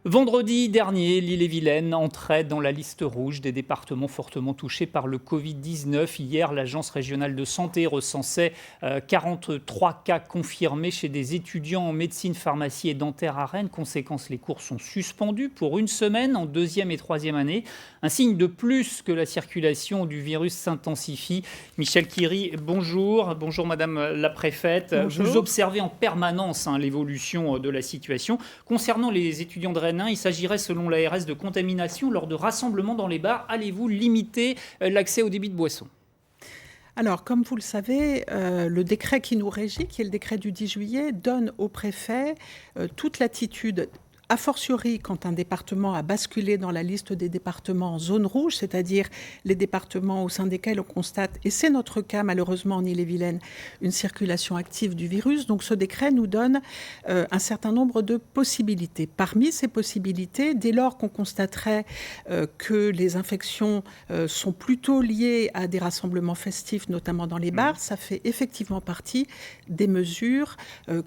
Vendredi dernier, l'Ille-et-Vilaine entrait dans la liste rouge des départements fortement touchés par le Covid-19. Hier, l'Agence régionale de santé recensait 43 cas confirmés chez des étudiants en médecine, pharmacie et dentaire à Rennes. Conséquence, les cours sont suspendus pour une semaine en deuxième et troisième année. Un signe de plus que la circulation du virus s'intensifie. Michel Quiri, bonjour. Bonjour Madame la Préfète. Bonjour. Vous observez en permanence l'évolution de la situation. Concernant les étudiants de Rennes, il s'agirait selon l'ARS de contamination lors de rassemblements dans les bars. Allez-vous limiter l'accès au débit de boissons ? Alors, comme vous le savez, le décret qui nous régit, qui est le décret du 10 juillet, donne au préfet toute latitude, a fortiori quand un département a basculé dans la liste des départements en zone rouge, c'est-à-dire les départements au sein desquels on constate, et c'est notre cas malheureusement en Ille-et-Vilaine, une circulation active du virus. Donc ce décret nous donne un certain nombre de possibilités. Parmi ces possibilités, dès lors qu'on constaterait que les infections sont plutôt liées à des rassemblements festifs, notamment dans les bars, ça fait effectivement partie des mesures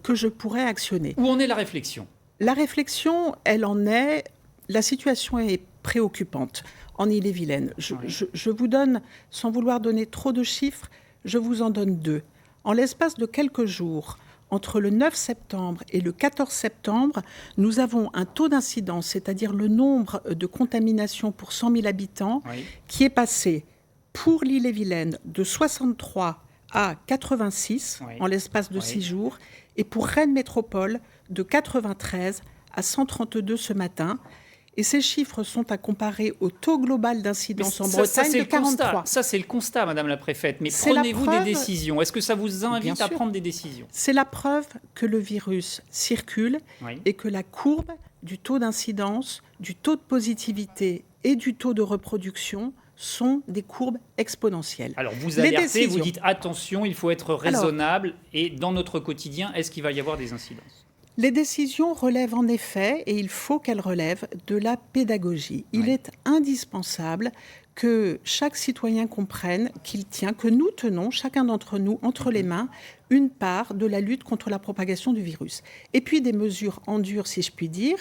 que je pourrais actionner. Où en est la réflexion ? La réflexion, elle en est, la situation est préoccupante en Ille-et-Vilaine. Je vous donne, sans vouloir donner trop de chiffres, je vous en donne deux. En l'espace de quelques jours, entre le 9 septembre et le 14 septembre, nous avons un taux d'incidence, c'est-à-dire le nombre de contaminations pour 100 000 habitants, qui est passé pour l'Ille-et-Vilaine de 63 à 86 en l'espace de 6 jours, et pour Rennes Métropole de 93 à 132 ce matin. Et ces chiffres sont à comparer au taux global d'incidence en Bretagne de 43. Ça, c'est le constat, Madame la Préfète. Mais prenez-vous des décisions ? Est-ce que ça vous invite à prendre des décisions ? C'est la preuve que le virus circule et que la courbe du taux d'incidence, du taux de positivité et du taux de reproduction sont des courbes exponentielles. Alors vous alertez, vous dites attention, il faut être raisonnable. Et dans notre quotidien, est-ce qu'il va y avoir des incidences ? Les décisions relèvent en effet, et il faut qu'elles relèvent, de la pédagogie. Il est indispensable que chaque citoyen comprenne qu'il tient, que nous tenons, chacun d'entre nous, entre les mains, une part de la lutte contre la propagation du virus. Et puis des mesures en dur, si je puis dire,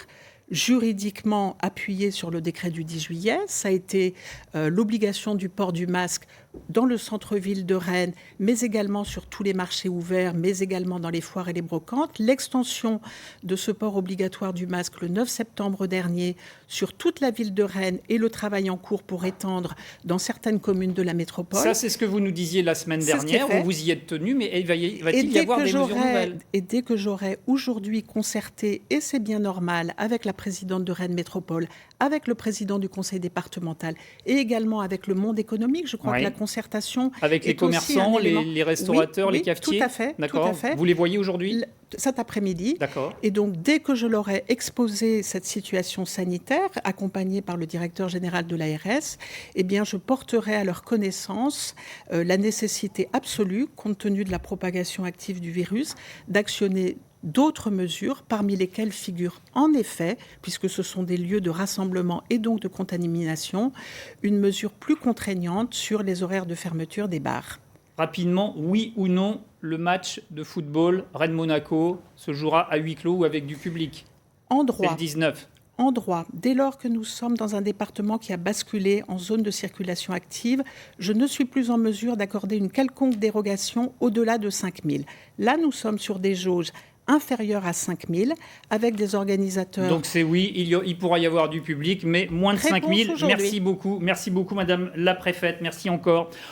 juridiquement appuyées sur le décret du 10 juillet. Ça a été l'obligation du port du masque dans le centre-ville de Rennes, mais également sur tous les marchés ouverts, mais également dans les foires et les brocantes. L'extension de ce port obligatoire du masque le 9 septembre dernier sur toute la ville de Rennes et le travail en cours pour étendre dans certaines communes de la métropole. Ça, c'est ce que vous nous disiez la semaine dernière, où vous y êtes tenu, mais va-t-il y avoir des mesures nouvelles ? Et dès que j'aurai aujourd'hui concerté, et c'est bien normal, avec la présidente de Rennes Métropole, avec le président du conseil départemental et également avec le monde économique, je crois que la concertation avec les commerçants, les restaurateurs, les cafetiers. Tout à fait. D'accord. Tout à fait. Vous les voyez aujourd'hui ? Cet après-midi. D'accord. Et donc, dès que je leur ai exposé cette situation sanitaire, accompagnée par le directeur général de l'ARS, eh bien, je porterai à leur connaissance la nécessité absolue, compte tenu de la propagation active du virus, d'actionner d'autres mesures, parmi lesquelles figure en effet, puisque ce sont des lieux de rassemblement et donc de contamination, une mesure plus contraignante sur les horaires de fermeture des bars. Rapidement, oui ou non, le match de football Rennes-Monaco se jouera à huis clos ou avec du public ? En droit. C'est le 19. En droit, dès lors que nous sommes dans un département qui a basculé en zone de circulation active, je ne suis plus en mesure d'accorder une quelconque dérogation au-delà de 5 000. Là, nous sommes sur des jauges inférieures à 5 000, avec des organisateurs... Donc c'est oui, il pourra y avoir du public, mais moins de 5 000. Merci beaucoup, Madame la Préfète, merci encore.